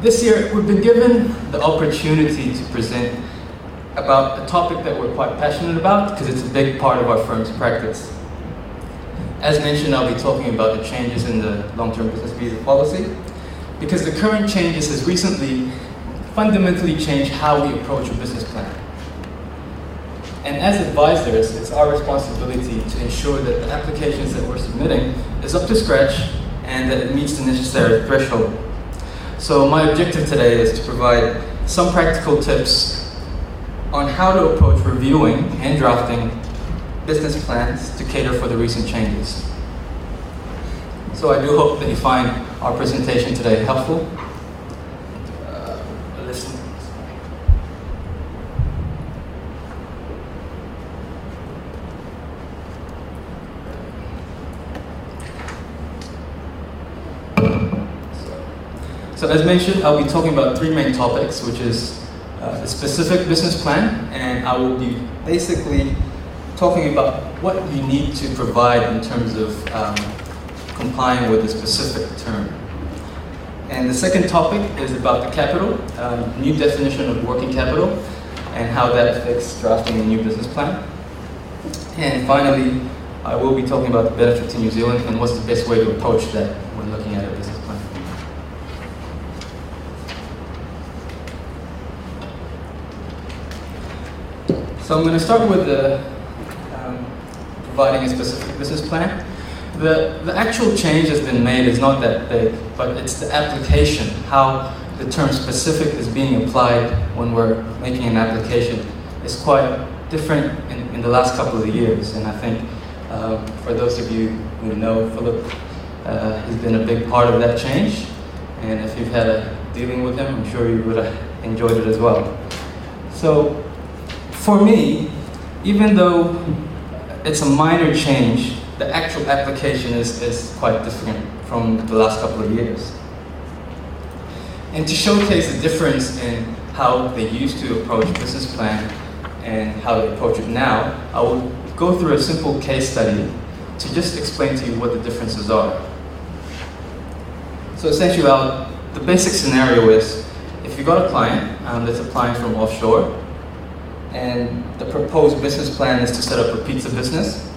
This year, we've been given the opportunity to present about a topic that we're quite passionate about because it's a big part of our firm's practice. As mentioned, I'll be talking about the changes in the long-term business visa policy because the current changes has recently fundamentally changed how we approach a business plan. And as advisors, it's our responsibility to ensure that the applications that we're submitting is up to scratch and that it meets the necessary threshold. So my objective today is to provide some practical tips on how to approach reviewing and drafting business plans to cater for the recent changes. So I do hope that you find our presentation today helpful. So as mentioned, I'll be talking about three main topics, which is the specific business plan, and I will be basically talking about what you need to provide in terms of complying with a specific term. And the second topic is about the capital, new definition of working capital, and how that affects drafting a new business plan. And finally, I will be talking about the benefit to New Zealand and what's the best way to approach that when looking at a business plan. So I'm going to start with providing a specific business plan. The actual change that's been made is not that big, but it's the application, how the term specific is being applied when we're making an application is quite different in the last couple of years. And I think for those of you who know Philip, has been a big part of that change. And if you've had a dealing with him, I'm sure you would have enjoyed it as well. So for me, even though it's a minor change, the actual application is quite different from the last couple of years. And to showcase the difference in how they used to approach business plan and how they approach it now, I will go through a simple case study to just explain to you what the differences are. So essentially, the basic scenario is, if you've got a client that's applying from offshore, and the proposed business plan is to set up a pizza business.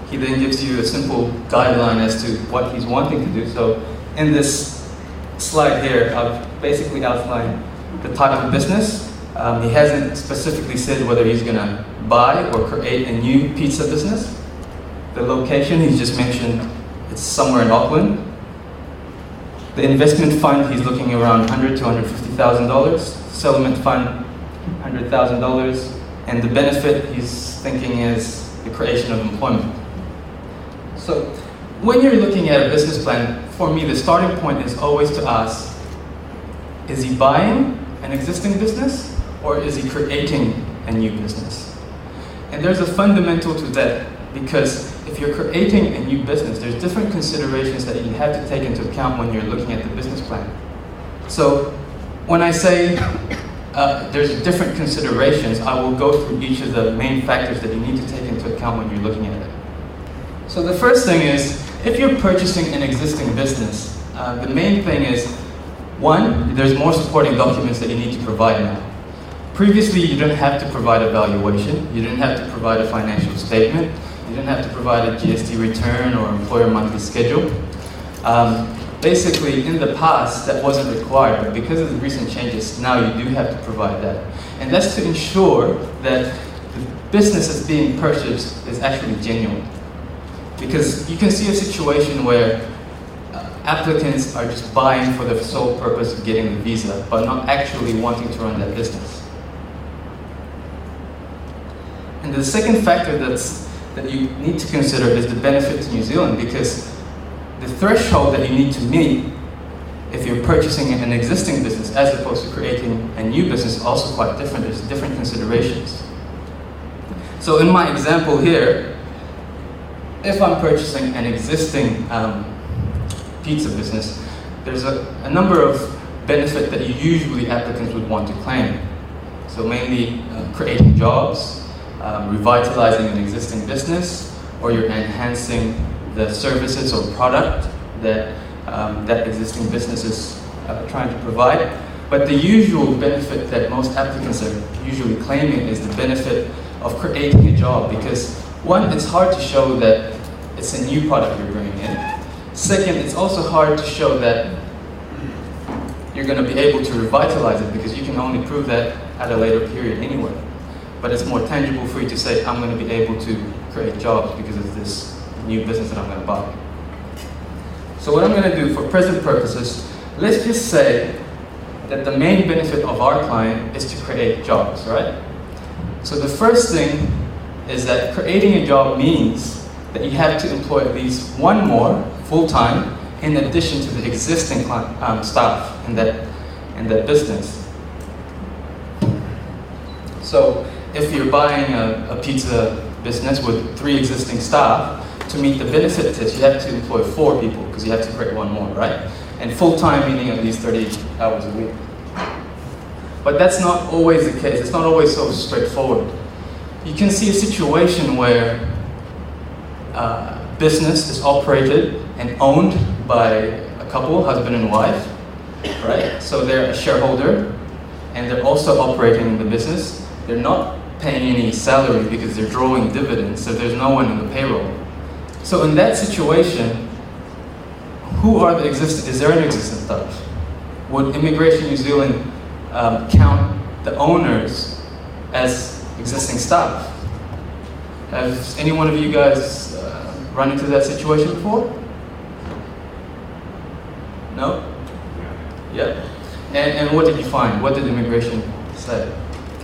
He then gives you a simple guideline as to what he's wanting to do. So in this slide here, I've basically outlined the type of business. He hasn't specifically said whether he's going to buy or create a new pizza business. The location, he's just mentioned it's somewhere in Auckland. The investment fund, he's looking around $100,000 to $150,000. Settlement fund, $100,000, and the benefit he's thinking is the creation of employment. So when you're looking at a business plan, for me the starting point is always to ask, is he buying an existing business or is he creating a new business? And there's a fundamental to that, because if you're creating a new business, there's different considerations that you have to take into account when you're looking at the business plan. So when I say there's different considerations, I will go through each of the main factors that you need to take into account when you're looking at it. So the first thing is, if you're purchasing an existing business, the main thing is, one, there's more supporting documents that you need to provide now. Previously, you didn't have to provide a valuation, you didn't have to provide a financial statement, you didn't have to provide a GST return or employer monthly schedule. Basically, in the past, that wasn't required, but because of the recent changes, now you do have to provide that. And that's to ensure that the business that's being purchased is actually genuine. Because you can see a situation where applicants are just buying for the sole purpose of getting the visa, but not actually wanting to run that business. And the second factor that you need to consider is the benefit to New Zealand, because the threshold that you need to meet if you're purchasing an existing business as opposed to creating a new business is also quite different. There's different considerations. So in my example here, if I'm purchasing an existing pizza business, there's a number of benefits that usually applicants would want to claim. So mainly creating jobs, revitalizing an existing business, or you're enhancing the services or product that that existing business is trying to provide. But the usual benefit that most applicants are usually claiming is the benefit of creating a job, because one, it's hard to show that it's a new product you're bringing in. Second, it's also hard to show that you're going to be able to revitalize it, because you can only prove that at a later period anyway. But it's more tangible for you to say, I'm going to be able to create jobs because of this new business that I'm going to buy. So what I'm going to do for present purposes, let's just say that the main benefit of our client is to create jobs, right? So the first thing is that creating a job means that you have to employ at least one more full-time in addition to the existing staff in that business. So if you're buying a pizza business with 3 existing staff, to meet the benefit test, you have to employ 4 people because you have to create one more, right? And full-time meaning at least 30 hours a week. But that's not always the case. It's not always so straightforward. You can see a situation where business is operated and owned by a couple, husband and wife, right? So they're a shareholder and they're also operating the business. They're not paying any salary because they're drawing dividends, so there's no one in the payroll. So in that situation, who are the existing, is there an existing staff? Would Immigration New Zealand count the owners as existing staff? Has any one of you guys run into that situation before? No? Yeah. And what did you find? What did immigration say?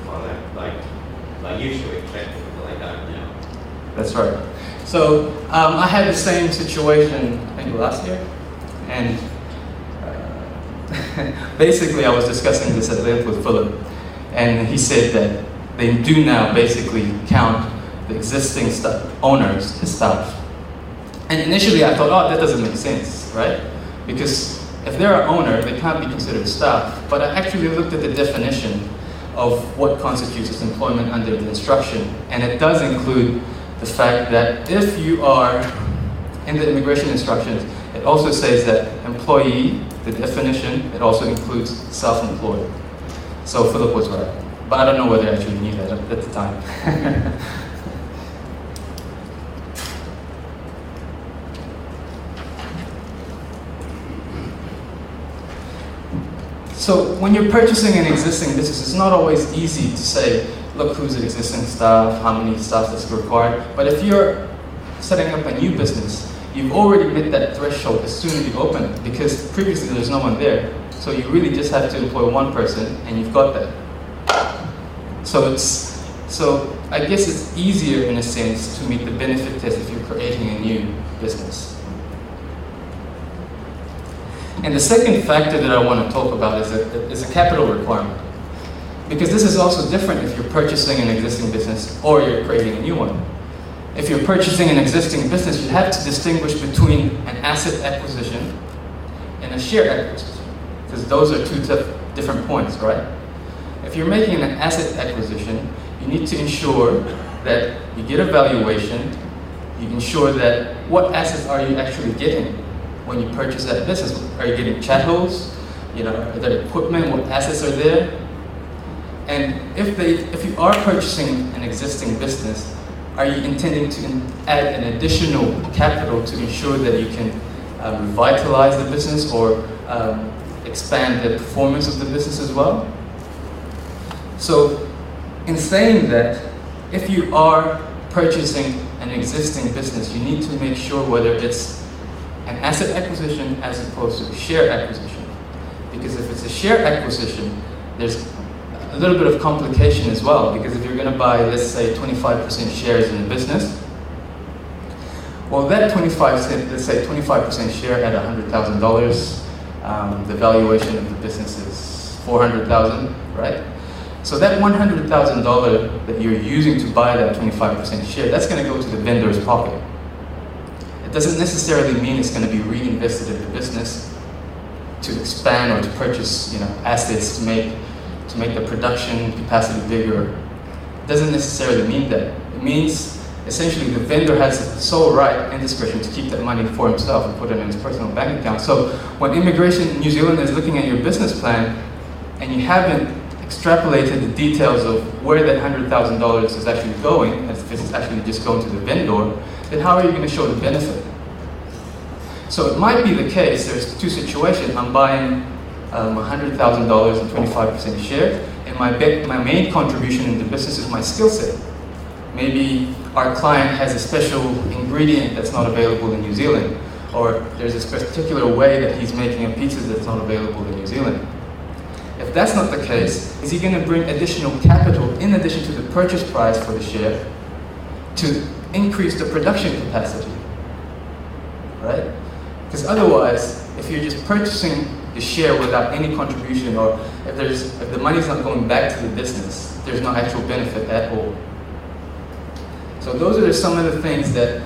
Well, like usually expected, but like that, yeah. That's right. So I had the same situation, I think last year, and basically I was discussing this at length with Philip, and he said that they do now basically count the existing owners as staff. And initially I thought, oh, that doesn't make sense, right? Because if they're an owner, they can't be considered staff. But I actually looked at the definition of what constitutes as employment under the instruction, and it does include the fact that if you are in the immigration instructions, it also says that employee, the definition, it also includes self-employed. So Philip was right. But I don't know whether I actually knew that at the time. So when you're purchasing an existing business, it's not always easy to say, look who's the existing staff, how many staff that's required. But if you're setting up a new business, you've already met that threshold as soon as you open it, because previously there's no one there. So you really just have to employ one person and you've got that. So I guess it's easier in a sense to meet the benefit test if you're creating a new business. And the second factor that I want to talk about is a capital requirement. Because this is also different if you're purchasing an existing business or you're creating a new one. If you're purchasing an existing business, you have to distinguish between an asset acquisition and a share acquisition, because those are 2 different points, right? If you're making an asset acquisition, you need to ensure that you get a valuation, you ensure that what assets are you actually getting when you purchase that business. Are you getting chattels? Are there equipment? What assets are there? And if you are purchasing an existing business, are you intending to add an additional capital to ensure that you can revitalize the business or expand the performance of the business as well? So, in saying that, if you are purchasing an existing business, you need to make sure whether it's an asset acquisition as opposed to a share acquisition. Because if it's a share acquisition, there's a little bit of complication as well, because if you're going to buy, let's say, 25% shares in a business, well, that 25% share at $100,000, the valuation of the business is $400,000, right? So that $100,000 that you're using to buy that 25% share, that's going to go to the vendor's pocket. It doesn't necessarily mean it's going to be reinvested in the business to expand or to purchase, assets to make the production capacity bigger. It doesn't necessarily mean that. It means essentially the vendor has the sole right and discretion to keep that money for himself and put it in his personal bank account. So when Immigration New Zealand is looking at your business plan and you haven't extrapolated the details of where that $100,000 is actually going, as if it's actually just going to the vendor, then how are you going to show the benefit? So it might be the case, there's two situations. I'm buying $100,000 and 25% share, and my main contribution in the business is my skill set. Maybe our client has a special ingredient that's not available in New Zealand, or there's this particular way that he's making a pizza that's not available in New Zealand. If that's not the case, is he going to bring additional capital in addition to the purchase price for the share to increase the production capacity, right? Because otherwise, if you're just purchasing the share without any contribution, or if the money's not going back to the business, there's no actual benefit at all. So those are some of the things that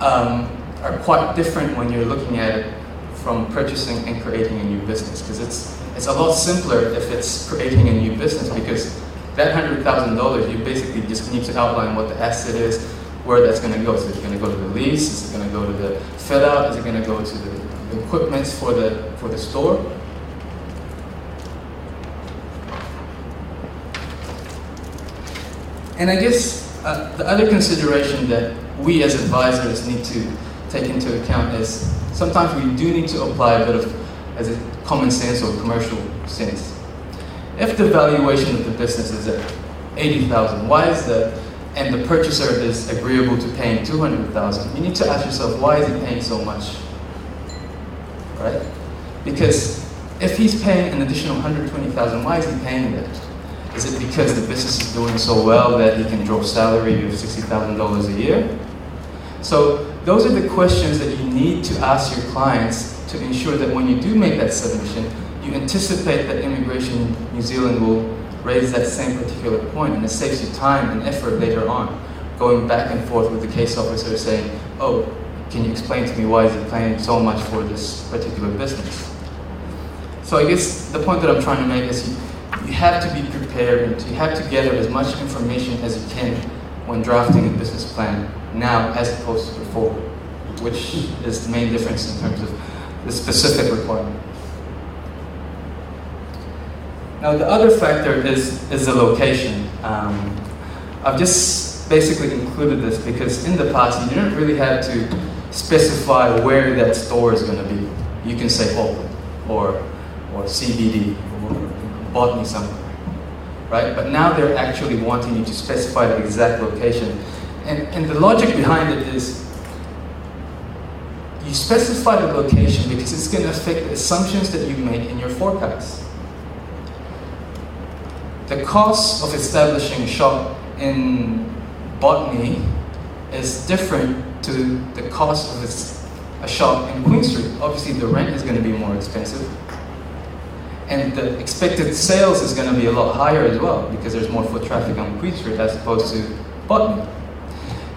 are quite different when you're looking at it from purchasing and creating a new business. Because it's a lot simpler if it's creating a new business, because that $100,000, you basically just need to outline what the asset is, where that's going to go. So is it going to go to the lease? Is it going to go to the fit out? Is it going to go to the equipment for the store? And I guess the other consideration that we as advisors need to take into account is sometimes we do need to apply a bit of as a common sense or commercial sense. If the valuation of the business is at $80,000, and the purchaser is agreeable to paying $200,000, you need to ask yourself, why is he paying so much? Right? Because if he's paying an additional $120,000, why is he paying that? Is it because the business is doing so well that he can draw salary of $60,000 a year? So those are the questions that you need to ask your clients to ensure that when you do make that submission, you anticipate that Immigration New Zealand will raise that same particular point, and it saves you time and effort later on, going back and forth with the case officer saying, oh, can you explain to me why is he paying so much for this particular business? So I guess the point that I'm trying to make is you have to be prepared, and you have to gather as much information as you can when drafting a business plan now as opposed to before, which is the main difference in terms of the specific requirement. Now the other factor is the location. I've just basically included this because in the past you didn't really have to specify where that store is going to be. You can say Auckland or CBD or Botany somewhere, right? But now they're actually wanting you to specify the exact location. And the logic behind it is you specify the location because it's going to affect the assumptions that you make in your forecast. The cost of establishing a shop in Botany is different to the cost of a shop in Queen Street. Obviously the rent is going to be more expensive, and the expected sales is going to be a lot higher as well because there's more foot traffic on Queen Street as opposed to Botany.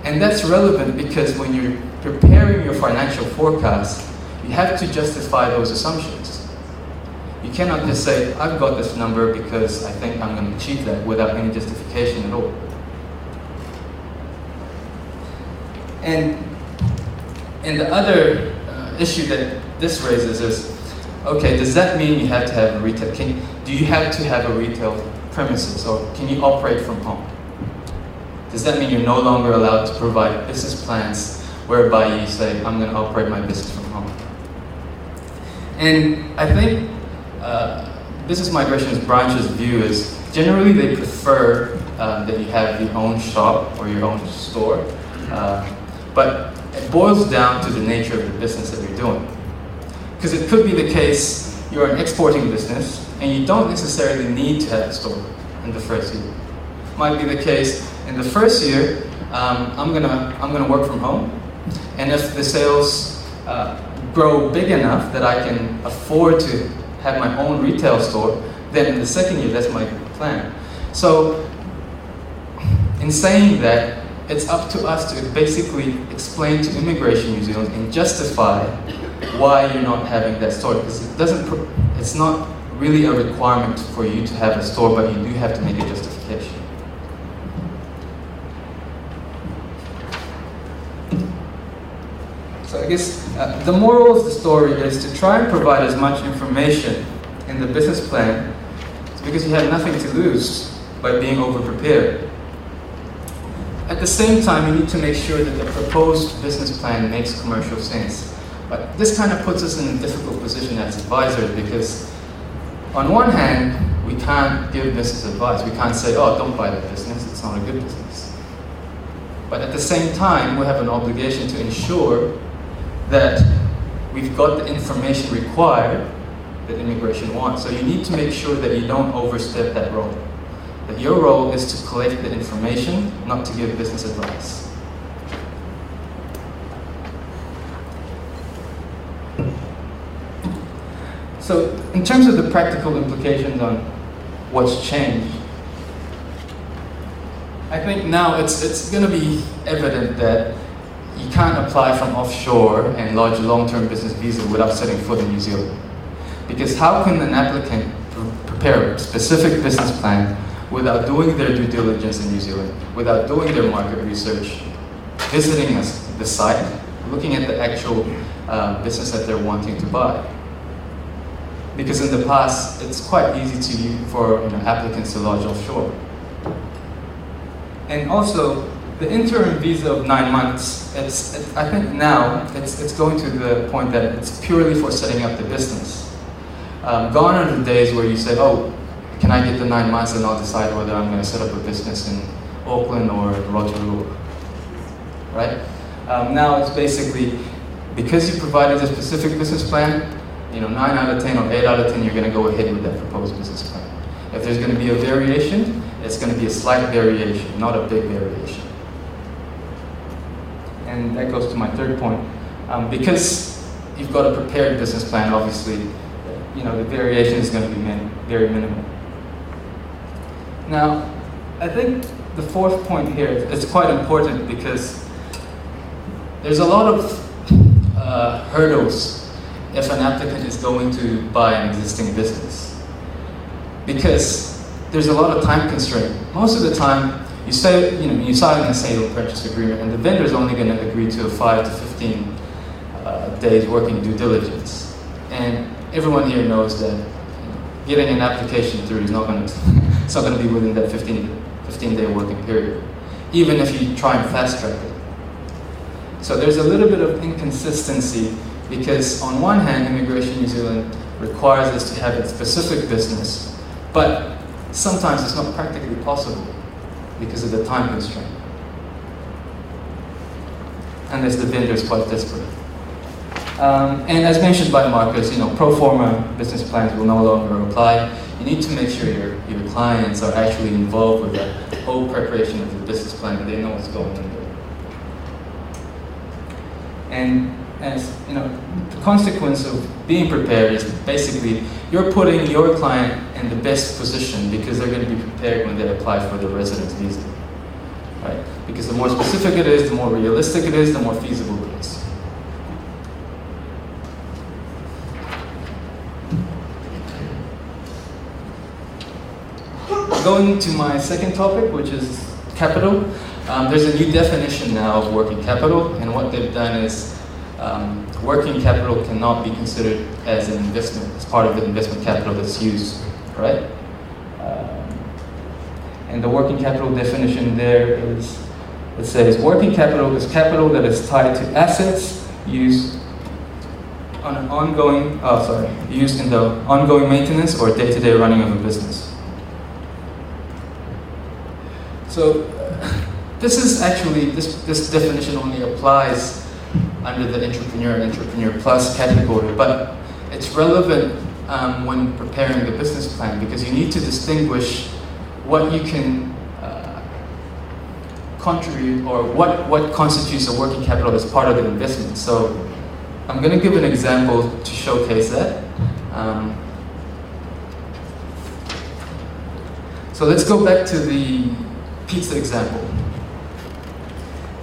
And that's relevant because when you're preparing your financial forecast, you have to justify those assumptions. You cannot just say, I've got this number because I think I'm going to achieve that without any justification at all. And the other issue that this raises is, okay, does that mean you have to have a retail? Do you have to have a retail premises, or can you operate from home? Does that mean you're no longer allowed to provide business plans whereby you say, I'm going to operate my business from home? And I think Business Migrations Branch's view is generally they prefer that you have your own shop or your own store, but it boils down to the nature of the business that you're doing. Because it could be the case you're an exporting business and you don't necessarily need to have a store in the first year. Might be the case in the first year, I'm gonna work from home, and if the sales grow big enough that I can afford to have my own retail store, then in the second year, that's my plan. So, in saying that, it's up to us to basically explain to Immigration New Zealand and justify why you're not having that store, because it's not really a requirement for you to have a store, but you do have to make a justification. I guess the moral of the story is to try and provide as much information in the business plan because you have nothing to lose by being over-prepared. At the same time, you need to make sure that the proposed business plan makes commercial sense. But this kind of puts us in a difficult position as advisors because on one hand, we can't give business advice. We can't say, oh, don't buy that business, it's not a good business. But at the same time, we have an obligation to ensure that we've got the information required that immigration wants. So you need to make sure that you don't overstep that role. That your role is to collect the information, not to give business advice. So in terms of the practical implications on what's changed, I think now it's going to be evident that you can't apply from offshore and lodge a long-term business visa without setting foot in New Zealand. Because how can an applicant prepare a specific business plan without doing their due diligence in New Zealand, without doing their market research, visiting the site, looking at the actual business that they're wanting to buy? Because in the past, it's quite easy for applicants to lodge offshore. And also, the interim visa of 9 months, I think now it's going to the point that it's purely for setting up the business. Gone are the days where you say, oh, can I get the 9 months and I'll decide whether I'm going to set up a business in Auckland or Rotorua, right? Now it's basically, because you provided a specific business plan, 9 out of 10 or 8 out of 10, you're going to go ahead with that proposed business plan. If there's going to be a variation, it's going to be a slight variation, not a big variation. And that goes to my third point. Because you've got a prepared business plan, obviously, the variation is going to be very minimal. Now, I think the fourth point here is quite important because there's a lot of hurdles if an applicant is going to buy an existing business. Because there's a lot of time constraint. Most of the time, you sign a sale and purchase agreement, and the vendor is only going to agree to a 5 to 15 days working due diligence. And everyone here knows that getting an application through is not going to be within that 15-day working period, even if you try and fast track it. So there's a little bit of inconsistency because on one hand, Immigration New Zealand requires us to have a specific business, but sometimes it's not practically possible because of the time constraint. Unless the vendor is quite desperate. And as mentioned by Marcus, pro forma business plans will no longer apply. You need to make sure your clients are actually involved with the whole preparation of the business plan and they know what's going on there. And as the consequence of being prepared is basically you're putting your client in the best position because they're going to be prepared when they apply for the residence visa, right? Because the more specific it is, the more realistic it is, the more feasible it is. Going to my second topic, which is capital. There's a new definition now of working capital, and what they've done is working capital cannot be considered as an investment, as part of the investment capital that's used, right? And the working capital definition there is, it says, working capital is capital that is tied to assets used on an used in the ongoing maintenance or day-to-day running of a business. So this is actually, this definition only applies under the entrepreneur and entrepreneur plus category, but it's relevant when preparing the business plan because you need to distinguish what you can contribute or what constitutes a working capital as part of the investment. So I'm going to give an example to showcase that. So let's go back to the pizza example.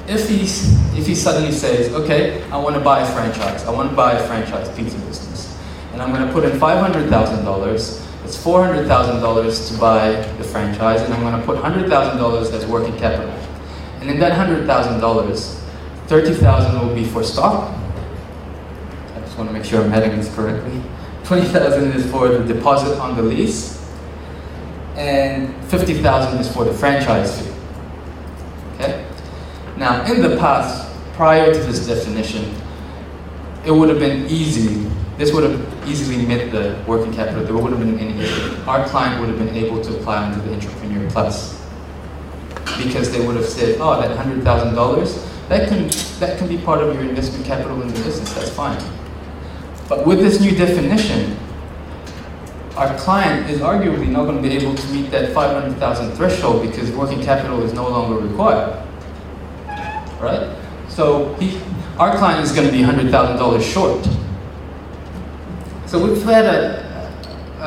If he suddenly says, okay, I want to buy a franchise. I want to buy a franchise pizza business. And I'm going to put in $500,000. It's $400,000 to buy the franchise. And I'm going to put $100,000 as working capital. And in that $100,000, $30,000 will be for stock. want to make sure I'm heading this correctly. 20,000 is for the deposit on the lease, and 50,000 is for the franchise fee. Okay? Now, in the past, prior to this definition, it would have been easy. This would have easily met the working capital. There would have been any issue. Our client would have been able to apply under the Entrepreneur Plus, because they would have said, oh, that $100,000, that can be part of your investment capital in the business. That's fine. But with this new definition, our client is arguably not going to be able to meet that 500,000 threshold because working capital is no longer required, right? So our client is going to be $100,000 short. So I've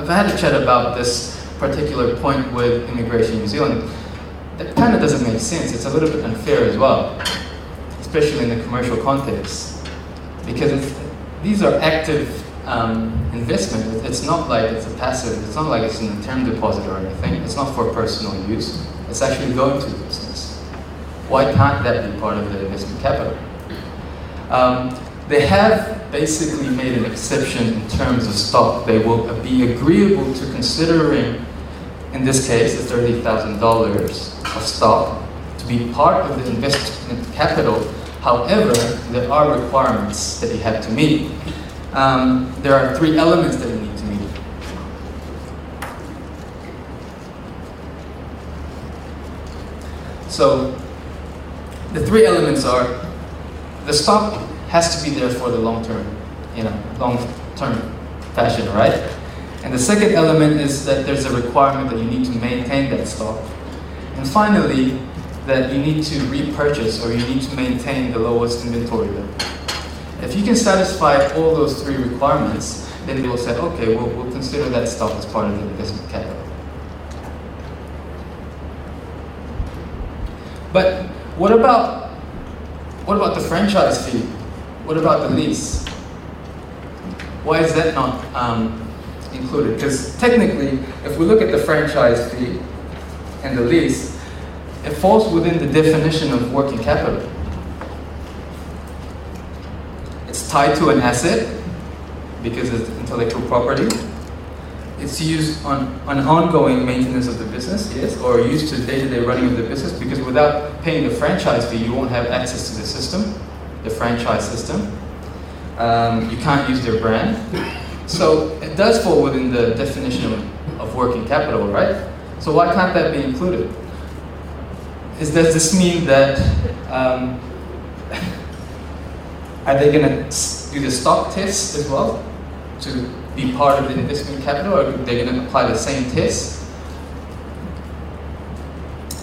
had a chat about this particular point with Immigration New Zealand. That kind of doesn't make sense. It's a little bit unfair as well, especially in the commercial context, because these are active investment. It's not like it's a passive. It's not like it's in a term deposit or anything. It's not for personal use. It's actually going to the business. Why can't that be part of the investment capital? They have basically made an exception in terms of stock. They will be agreeable to considering, in this case, the $30,000 of stock to be part of the investment capital. However, there are requirements that you have to meet. There are 3 elements that you need to meet. So, the 3 elements are: the stock has to be there for the long-term fashion, right? And the second element is that there's a requirement that you need to maintain that stock. And finally, that you need to repurchase or you need to maintain the lowest inventory level. If you can satisfy all those 3 requirements, then they will say, okay, we'll consider that stock as part of the investment capital. But what about the franchise fee? What about the lease? Why is that not included? Because technically, if we look at the franchise fee and the lease, it falls within the definition of working capital. It's tied to an asset because it's intellectual property. It's used on ongoing maintenance of the business, yes, or used to day-to-day running of the business, because without paying the franchise fee, you won't have access to the system, the franchise system. You can't use their brand. So it does fall within the definition of working capital, right? So why can't that be included? Does this mean that, are they going to do the stock test as well to be part of the investment capital, or are they going to apply the same test?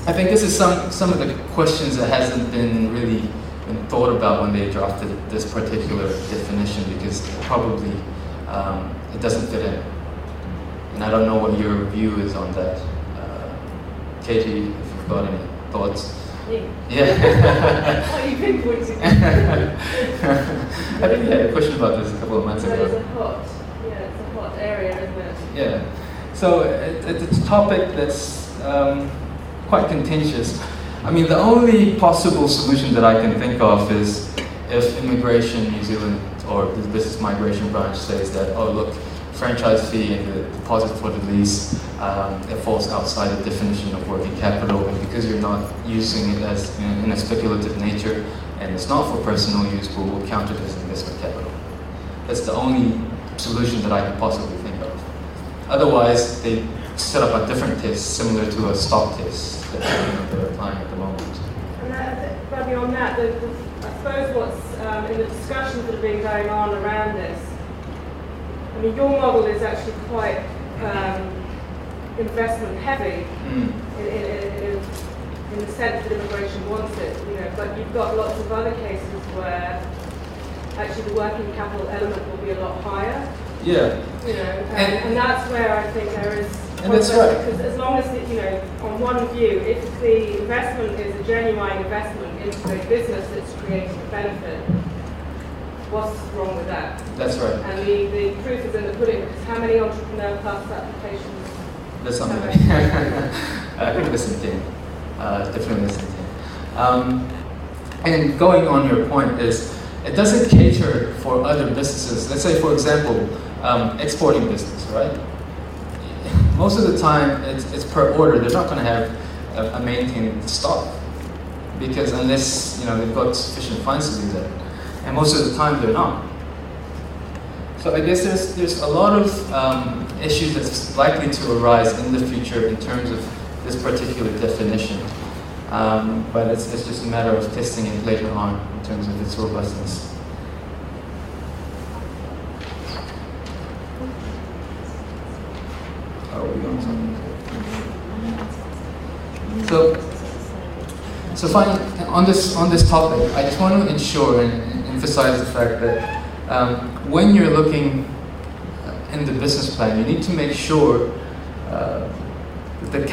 I think this is some of the questions that hasn't been really been thought about when they drafted this particular definition, because probably it doesn't fit in. And I don't know what your view is on that. Katie, if you've got any thoughts. Yeah. Oh, you've been pointing. I think we had a question about this a couple of months ago. It's a hot area, isn't it? Yeah. So it's a topic that's quite contentious. I mean, the only possible solution that I can think of is if Immigration New Zealand or the Business Migration Branch says that, oh look, franchise fee and the deposit for the lease, it falls outside the definition of working capital, and because you're not using it as in a speculative nature and it's not for personal use, we'll count it as investment capital. That's the only solution that I can possibly think of. Otherwise, they set up a different test similar to a stock test that they're applying at the moment. And Robbie, on that, I suppose what's in the discussions that have been going on around this, I mean, your model is actually quite investment heavy in the sense that immigration wants it, but you've got lots of other cases where actually the working capital element will be a lot higher. Yeah. And that's where I think there is. And that's right. Because as long as on one view, if the investment is a genuine investment into a business that's creating a benefit, what's wrong with that? That's right. And the proof is in the pudding, because how many Entrepreneur Plus applications? There's so many. I think less than 10. Definitely less than 10. And going on your point is, it doesn't cater for other businesses. Let's say, for example, exporting business, right? Most of the time, it's per order. They're not going to have a maintained stock, because unless they've got sufficient funds to do that, and most of the time they're not. So I guess there's a lot of issues that's likely to arise in the future in terms of this particular definition, but it's just a matter of testing it later on in terms of its robustness. So finally, on this topic, I just want to ensure and emphasize the fact that when you're looking in the business plan, you need to make sure that the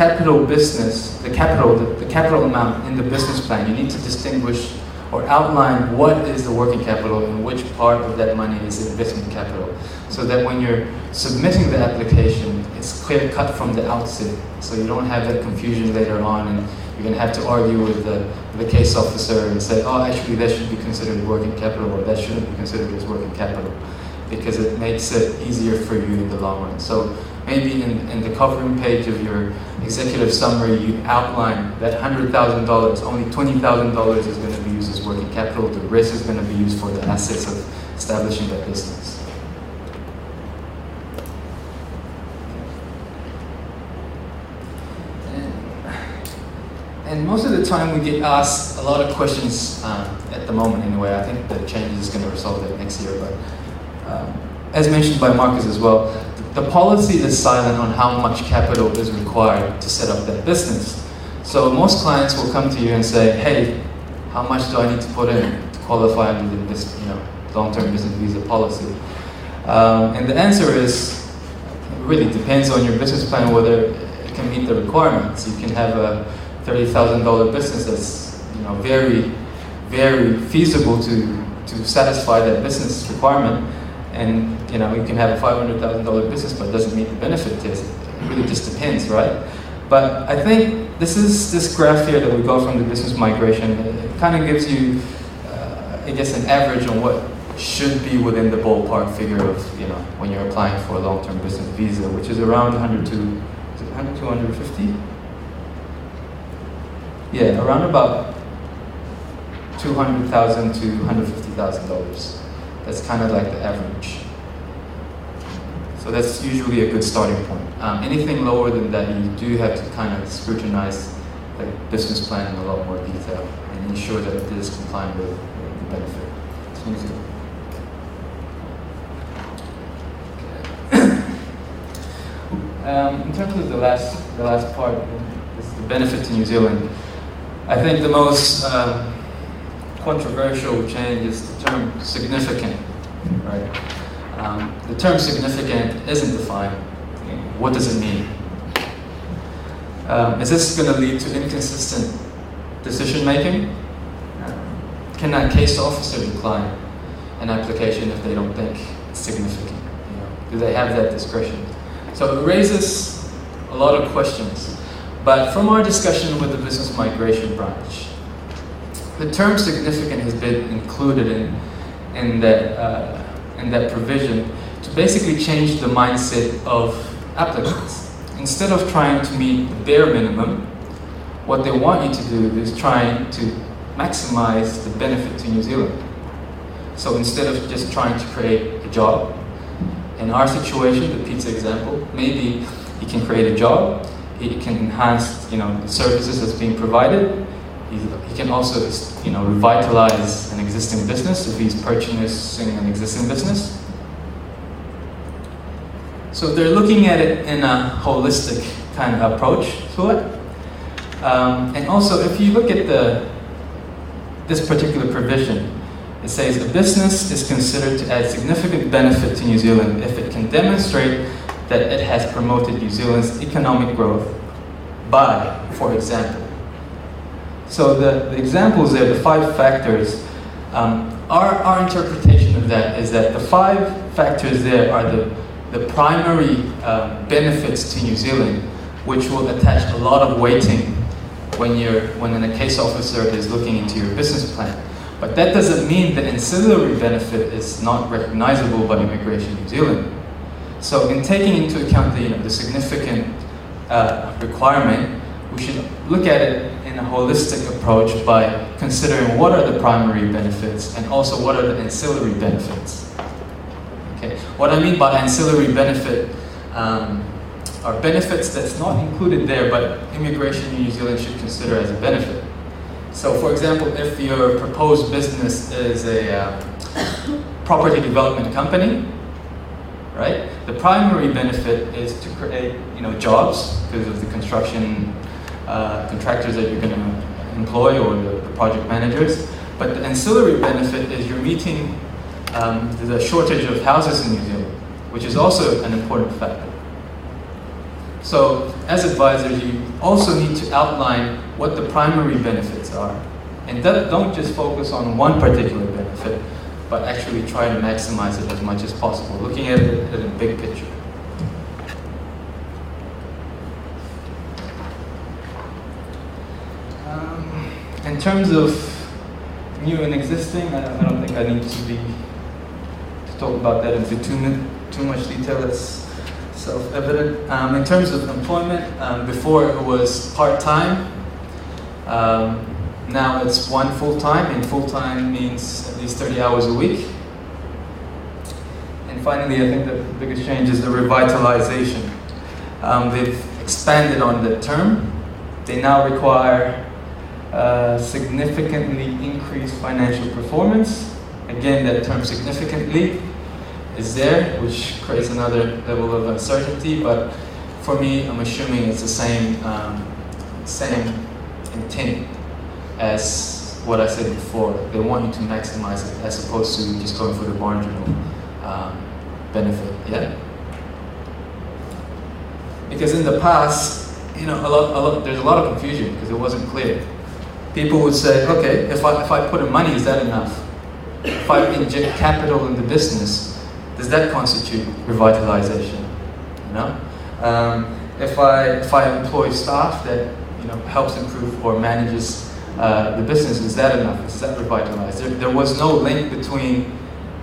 capital amount in the business plan, you need to distinguish or outline what is the working capital and which part of that money is investment capital, so that when you're submitting the application, it's clear cut from the outset, so you don't have that confusion later on, and you're going to have to argue with the case officer and say, oh, actually that should be considered working capital, or that shouldn't be considered as working capital, because it makes it easier for you in the long run. So maybe in the covering page of your executive summary, you outline that $100,000, only $20,000 is going to be used as working capital, the rest is going to be used for the assets of establishing that business. And most of the time we get asked a lot of questions at the moment anyway. I think the change is going to resolve that next year, but as mentioned by Marcus as well, the policy is silent on how much capital is required to set up that business. So most clients will come to you and say, hey, how much do I need to put in to qualify under this long-term business visa policy? And the answer is, it really depends on your business plan whether it can meet the requirements. You can have a $30,000 business that's very, very feasible to satisfy that business requirement, and you can have a $500,000 business but it doesn't meet the benefit test. It really just depends, right? But I think this graph here that we got from the business migration, it kind of gives you, I guess, an average on what should be within the ballpark figure of when you're applying for a long-term business visa, which is around 250. Yeah, around about $200,000 to $150,000. That's kind of like the average. So that's usually a good starting point. Anything lower than that, you do have to kind of scrutinize the business plan in a lot more detail and ensure that it is compliant with the benefit. In terms of the last part, is the benefit to New Zealand. I think the most controversial change is the term significant, right? The term significant isn't defined. What does it mean? Is this going to lead to inconsistent decision making? Can that case officer decline an application if they don't think it's significant? Do they have that discretion? So it raises a lot of questions. But from our discussion with the business migration branch, the term significant has been included in that provision to basically change the mindset of applicants. Instead of trying to meet the bare minimum, what they want you to do is trying to maximize the benefit to New Zealand. So instead of just trying to create a job, in our situation, the pizza example, maybe he can create a job, he can enhance, the services that's being provided. He can also, revitalize an existing business if he's purchasing an existing business. So they're looking at it in a holistic kind of approach to it. And also, if you look at this particular provision, it says a business is considered to add significant benefit to New Zealand if it can demonstrate that it has promoted New Zealand's economic growth by, for example. So the examples there, the 5 factors, our interpretation of that is that the 5 factors there are the primary benefits to New Zealand, which will attach a lot of weighting when a case officer is looking into your business plan. But that doesn't mean the ancillary benefit is not recognizable by Immigration New Zealand. So in taking into account the significant requirement, we should look at it in a holistic approach by considering what are the primary benefits and also what are the ancillary benefits. Okay. What I mean by ancillary benefit are benefits that's not included there, but Immigration in New Zealand should consider as a benefit. So for example, if your proposed business is a property development company, right? The primary benefit is to create, jobs because of the construction contractors that you're going to employ or the project managers. But the ancillary benefit is you're meeting the shortage of houses in New Zealand, which is also an important factor. So as advisors, you also need to outline what the primary benefits are. And don't just focus on one particular benefit, but actually try to maximize it as much as possible, looking at it in a big picture. In terms of new and existing, I don't think I need to talk about that into too much detail. That's self-evident. In terms of employment, before it was part-time. Now it's one full-time, and full-time means at least 30 hours a week. And finally, I think the biggest change is the revitalization. They've expanded on the term. They now require significantly increased financial performance. Again, that term significantly is there, which creates another level of uncertainty, but for me, I'm assuming it's the same intent as what I said before. They want you to maximize it as opposed to just going for the marginal benefit, yeah? Because in the past, there's a lot of confusion because it wasn't clear. People would say, okay, if I put in money, is that enough? If I inject capital in the business, does that constitute revitalization? If I employ staff that helps improve or manages the business, is that enough? Is that revitalized? There was no link between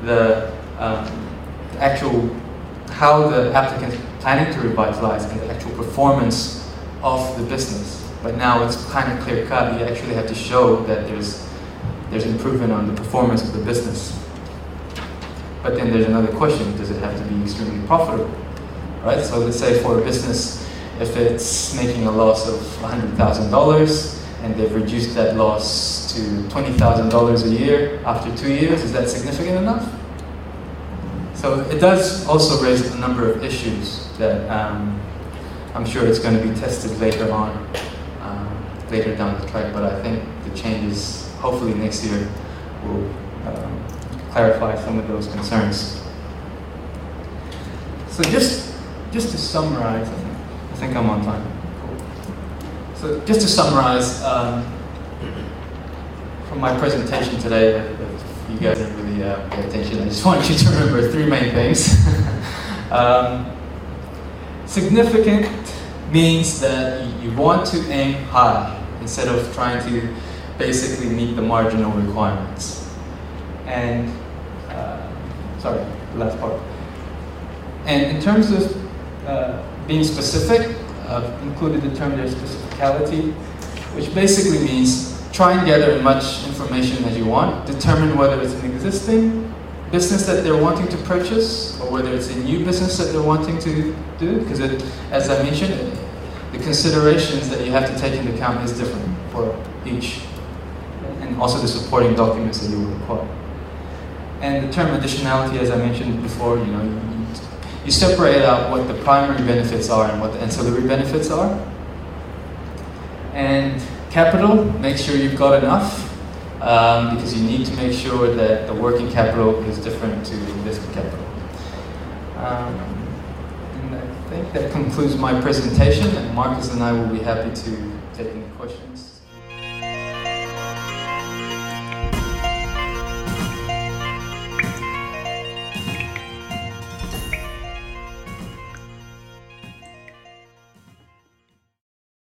the actual how the applicant planning to revitalize and the actual performance of the business. But now it's kind of clear cut. You actually have to show that there's improvement on the performance of the business. But then there's another question: does it have to be extremely profitable? Right? So let's say for a business, if it's making a loss of $100,000 and they've reduced that loss to $20,000 a year after 2 years, is that significant enough? So it does also raise a number of issues that I'm sure it's going to be tested later on, later down the track, but I think the changes, hopefully next year, will clarify some of those concerns. So just to summarize, I think I'm on time. Cool. So just to summarize, from my presentation today, if you guys didn't really pay attention, I just want you to remember 3 main things. Significant means that you want to aim high instead of trying to basically meet the marginal requirements. And, sorry, the last part. And in terms of being specific, I've included the term there, specificality, which basically means try and gather as much information as you want, determine whether it's an existing business that they're wanting to purchase or whether it's a new business that they're wanting to do, because as I mentioned, the considerations that you have to take into account is different for each, and also the supporting documents that you will require. And the term additionality, as I mentioned before, you separate out what the primary benefits are and what the ancillary benefits are. And capital, make sure you've got enough, because you need to make sure that the working capital is different to listed capital. And I think that concludes my presentation, and Marcus and I will be happy to take any questions.